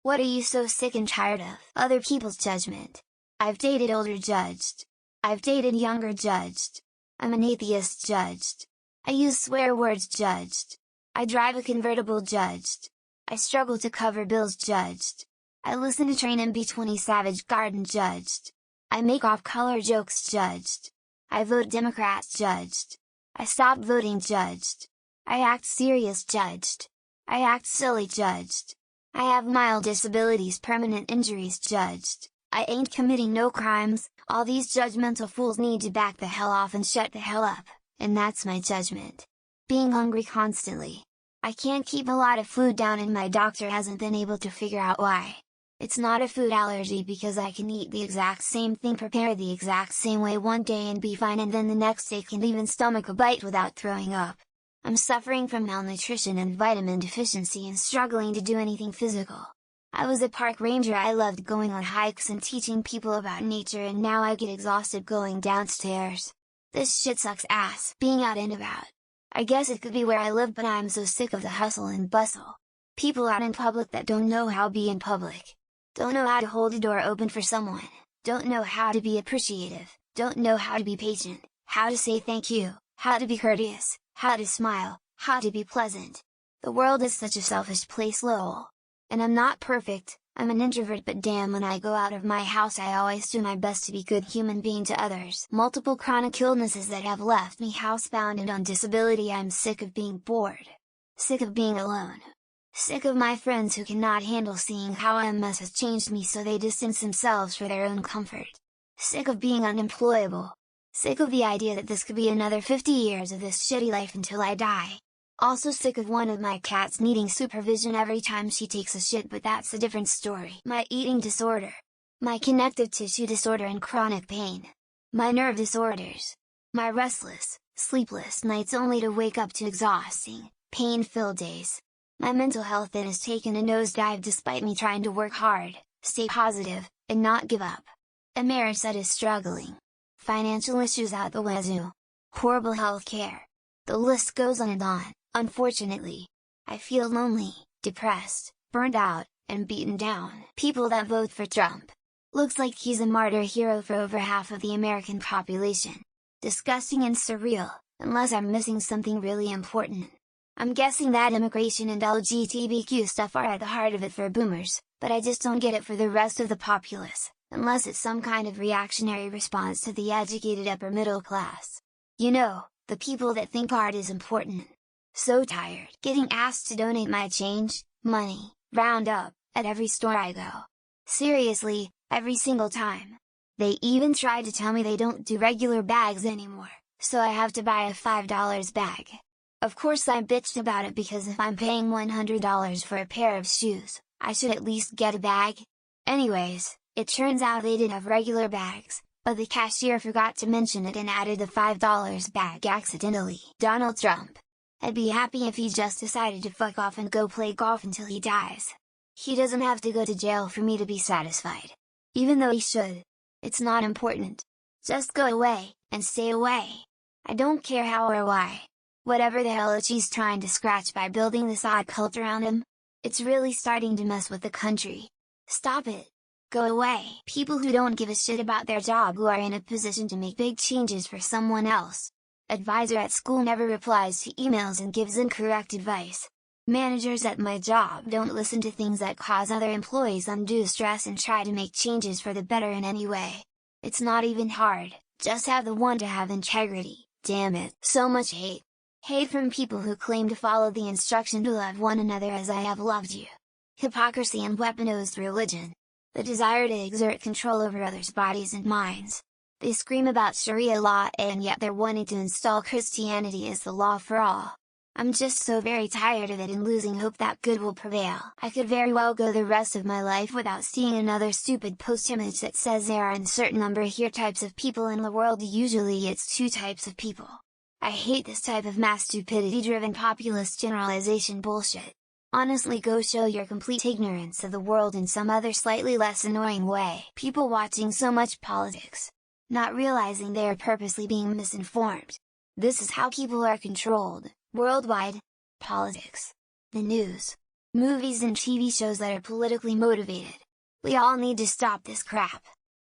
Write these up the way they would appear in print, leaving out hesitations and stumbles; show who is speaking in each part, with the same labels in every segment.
Speaker 1: What are you so sick and tired of? Other people's judgment. I've dated older judged. I've dated younger judged. I'm an atheist judged. I use swear words judged. I drive a convertible judged. I struggle to cover bills judged. I listen to Train MB20 Savage Garden judged. I make off-color jokes judged. I vote Democrat judged. I stop voting judged. I act serious judged. I act silly judged. I have mild disabilities, permanent injuries judged. I ain't committing no crimes. All these judgmental fools need to back the hell off and shut the hell up, and that's my judgment. Being hungry constantly. I can't keep a lot of food down and my doctor hasn't been able to figure out why. It's not a food allergy because I can eat the exact same thing prepared the exact same way one day and be fine, and then the next day can even stomach a bite without throwing up. I'm suffering from malnutrition and vitamin deficiency and struggling to do anything physical. I was a park ranger. I loved going on hikes and teaching people about nature, and now I get exhausted going downstairs. This shit sucks ass, being out and about. I guess it could be where I live, but I'm so sick of the hustle and bustle. People out in public that don't know how to be in public. Don't know how to hold a door open for someone, don't know how to be appreciative, don't know how to be patient, how to say thank you, how to be courteous, how to smile, how to be pleasant. The world is such a selfish place, lol. And I'm not perfect, I'm an introvert, but damn, when I go out of my house I always do my best to be a good human being to others. Multiple chronic illnesses that have left me housebound and on disability. I'm sick of being bored. Sick of being alone. Sick of my friends who cannot handle seeing how MS has changed me, so they distance themselves for their own comfort. Sick of being unemployable. Sick of the idea that this could be another 50 years of this shitty life until I die. Also sick of one of my cats needing supervision every time she takes a shit, but that's a different story. My eating disorder. My connective tissue disorder and chronic pain. My nerve disorders. My restless, sleepless nights only to wake up to exhausting, pain-filled days. My mental health that has taken a nosedive despite me trying to work hard, stay positive, and not give up. A marriage that is struggling. Financial issues out the wazoo. Horrible health care. The list goes on and on. Unfortunately, I feel lonely, depressed, burned out, and beaten down. People that vote for Trump. Looks like he's a martyr hero for over half of the American population. Disgusting and surreal, unless I'm missing something really important. I'm guessing that immigration and LGBTQ stuff are at the heart of it for boomers, but I just don't get it for the rest of the populace, unless it's some kind of reactionary response to the educated upper middle class. You know, the people that think art is important. So tired getting asked to donate my change, money, round up, at every store I go. Seriously, every single time. They even tried to tell me they don't do regular bags anymore, so I have to buy a $5 bag. Of course I bitched about it because if I'm paying $100 for a pair of shoes, I should at least get a bag. Anyways, it turns out they did have regular bags, but the cashier forgot to mention it and added the $5 bag accidentally. Donald Trump. I'd be happy if he just decided to fuck off and go play golf until he dies. He doesn't have to go to jail for me to be satisfied. Even though he should. It's not important. Just go away, and stay away. I don't care how or why. Whatever the hell he's trying to scratch by building this odd cult around him. It's really starting to mess with the country. Stop it. Go away. People who don't give a shit about their job, who are in a position to make big changes for someone else. Advisor at school never replies to emails and gives incorrect advice. Managers at my job don't listen to things that cause other employees undue stress and try to make changes for the better in any way. It's not even hard, just have the want to have integrity. Damn it. So much hate. Hate from people who claim to follow the instruction to love one another as I have loved you. Hypocrisy and weaponized religion. The desire to exert control over others' bodies and minds. They scream about Sharia law and yet they're wanting to install Christianity as the law for all. I'm just so very tired of it and losing hope that good will prevail. I could very well go the rest of my life without seeing another stupid post image that says there are a certain number here types of people in the world. Usually it's 2 types of people. I hate this type of mass stupidity driven populist generalization bullshit. Honestly, go show your complete ignorance of the world in some other slightly less annoying way. People watching so much politics. Not realizing they are purposely being misinformed. This is how people are controlled, worldwide. Politics. The news. Movies and TV shows that are politically motivated. We all need to stop this crap.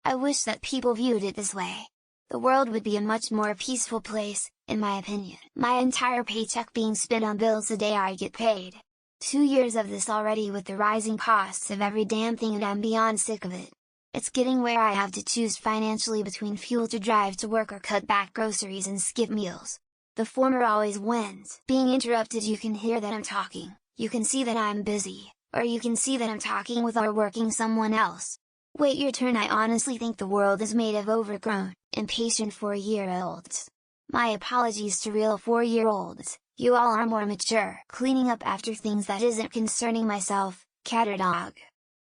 Speaker 1: I wish that people viewed it this way. The world would be a much more peaceful place, in my opinion. My entire paycheck being spent on bills the day I get paid. 2 years of this already with the rising costs of every damn thing, and I'm beyond sick of it. It's getting where I have to choose financially between fuel to drive to work or cut back groceries and skip meals. The former always wins. Being interrupted, you can hear that I'm talking, you can see that I'm busy, or you can see that I'm talking with or working someone else. Wait your turn. I honestly think the world is made of overgrown, impatient 4-year-olds. My apologies to real 4-year-olds, you all are more mature. Cleaning up after things that isn't concerning myself, cat or dog.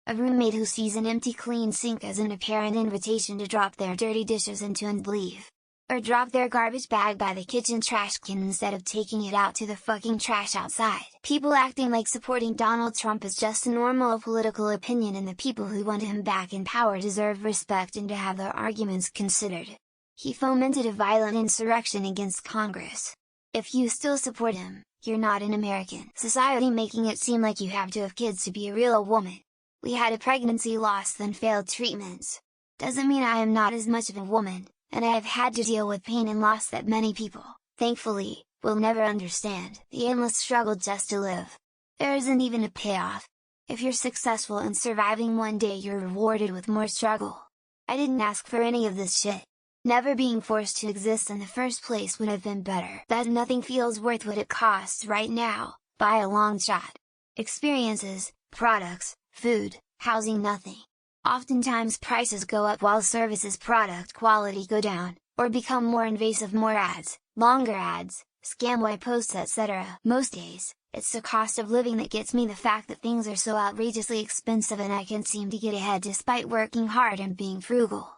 Speaker 1: A roommate who sees an empty clean sink as an apparent invitation to drop their dirty dishes into and leave. Or drop their garbage bag by the kitchen trash can instead of taking it out to the fucking trash outside. People acting like supporting Donald Trump is just a normal political opinion, and the people who want him back in power deserve respect and to have their arguments considered. He fomented a violent insurrection against Congress. If you still support him, you're not an American. Society making it seem like you have to have kids to be a real woman. We had a pregnancy loss then failed treatments. Doesn't mean I am not as much of a woman, and I have had to deal with pain and loss that many people, thankfully, will never understand. The endless struggle just to live. There isn't even a payoff. If you're successful in surviving one day, you're rewarded with more struggle. I didn't ask for any of this shit. Never being forced to exist in the first place would have been better. That nothing feels worth what it costs right now, by a long shot. Experiences, products, food, housing, nothing. Oftentimes prices go up while services product quality go down, or become more invasive. More ads, longer ads, scamway posts, etc. Most days, it's the cost of living that gets me. The fact that things are so outrageously expensive and I can't seem to get ahead despite working hard and being frugal.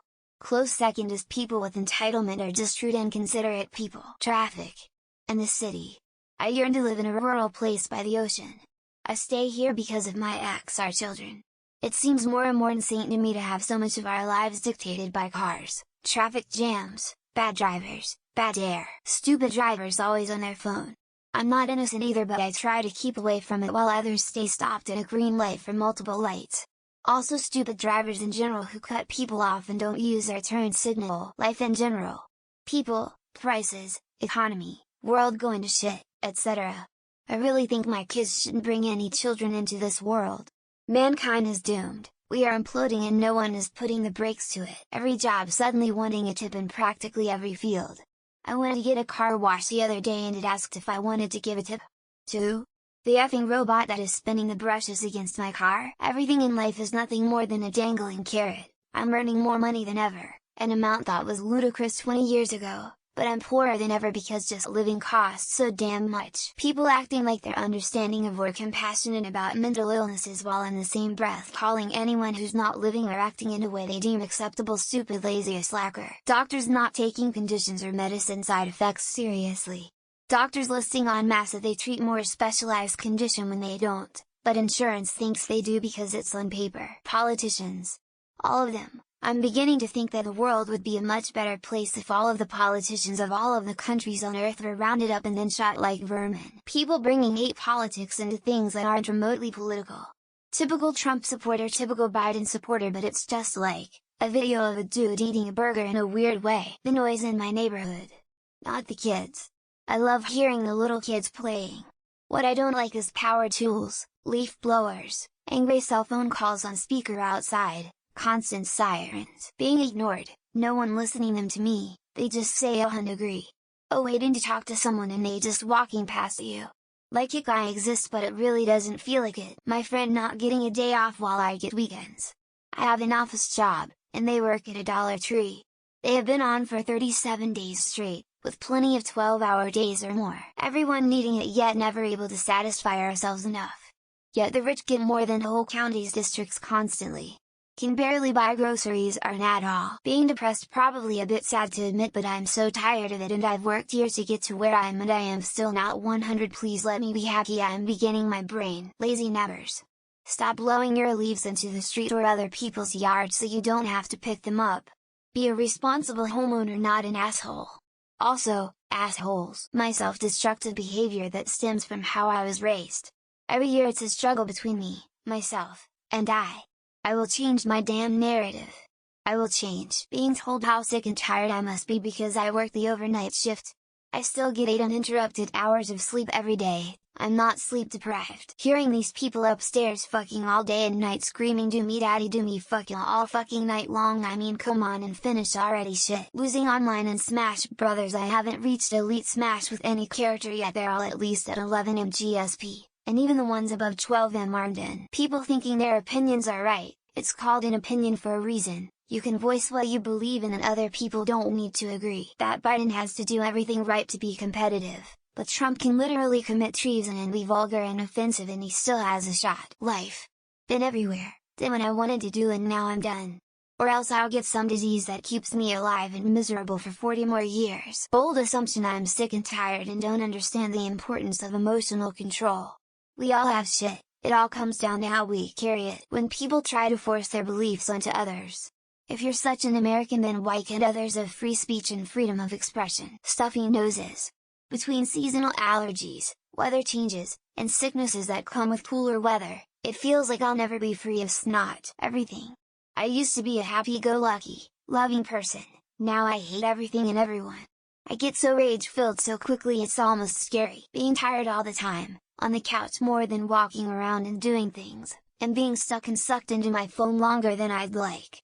Speaker 1: Close second is people with entitlement or just rude, inconsiderate people. Traffic. And the city. I yearn to live in a rural place by the ocean. I stay here because of my ex, our children. It seems more and more insane to me to have so much of our lives dictated by cars, traffic jams, bad drivers, bad air, stupid drivers always on their phone. I'm not innocent either, but I try to keep away from it while others stay stopped at a green light for multiple lights. Also stupid drivers in general who cut people off and don't use their turn signal. Life in general. People, prices, economy, world going to shit, etc. I really think my kids shouldn't bring any children into this world. Mankind is doomed, we are imploding and no one is putting the brakes to it. Every job suddenly wanting a tip in practically every field. I went to get a car wash the other day and it asked if I wanted to give a tip. To the effing robot that is spinning the brushes against my car. Everything in life is nothing more than a dangling carrot. I'm earning more money than ever, an amount that was ludicrous 20 years ago. But I'm poorer than ever because just living costs so damn much. People acting like they're understanding of or compassionate about mental illnesses while in the same breath calling anyone who's not living or acting in a way they deem acceptable stupid, lazy, or slacker. Doctors not taking conditions or medicine side effects seriously. Doctors listing en masse that they treat more specialized condition when they don't, but insurance thinks they do because it's on paper. Politicians. All of them. I'm beginning to think that the world would be a much better place if all of the politicians of all of the countries on Earth were rounded up and then shot like vermin. People bringing hate politics into things that aren't remotely political. Typical Trump supporter, typical Biden supporter, but it's just like a video of a dude eating a burger in a weird way. The noise in my neighborhood. Not the kids. I love hearing the little kids playing. What I don't like is power tools, leaf blowers, angry cell phone calls on speaker outside. Constant sirens. Being ignored, no one listening them to me, they just say oh and agree. Oh, waiting to talk to someone and they just walking past you. Like it guy exists but it really doesn't feel like it. My friend not getting a day off while I get weekends. I have an office job, and they work at a Dollar Tree. They have been on for 37 days straight, with plenty of 12-hour days or more. Everyone needing it yet never able to satisfy ourselves enough. Yet the rich get more than whole counties districts constantly. Can barely buy groceries or at all. Being depressed, probably a bit sad to admit, but I'm so tired of it and I've worked years to get to where I am and I am still not 100. Please let me be happy. I am beginning my brain. Lazy nappers. Stop blowing your leaves into the street or other people's yards so you don't have to pick them up. Be a responsible homeowner, not an asshole. Also, assholes. My self-destructive behavior that stems from how I was raised. Every year it's a struggle between me, myself, and I. I will change my damn narrative. I will change being told how sick and tired I must be because I work the overnight shift. I still get 8 uninterrupted hours of sleep every day, I'm not sleep deprived. Hearing these people upstairs fucking all day and night screaming do me daddy do me fucking all fucking night long, I mean come on and finish already shit. Losing online in Smash Brothers, I haven't reached Elite Smash with any character yet, they're all at least at 11 MGSP, and even the ones above 12 M aren't in. People thinking their opinions are right, it's called an opinion for a reason. You can voice what you believe in and other people don't need to agree. That Biden has to do everything right to be competitive, but Trump can literally commit treason and be vulgar and offensive and he still has a shot. Life. Been everywhere, did what I wanted to do and now I'm done. Or else I'll get some disease that keeps me alive and miserable for 40 more years. Bold assumption, I'm sick and tired and don't understand the importance of emotional control. We all have shit, it all comes down to how we carry it. When people try to force their beliefs onto others. If you're such an American, then why can't others have free speech and freedom of expression? Stuffy noses. Between seasonal allergies, weather changes, and sicknesses that come with cooler weather, it feels like I'll never be free of snot. Everything. I used to be a happy-go-lucky, loving person, now I hate everything and everyone. I get so rage-filled so quickly it's almost scary. Being tired all the time, on the couch more than walking around and doing things, and being stuck and sucked into my phone longer than I'd like.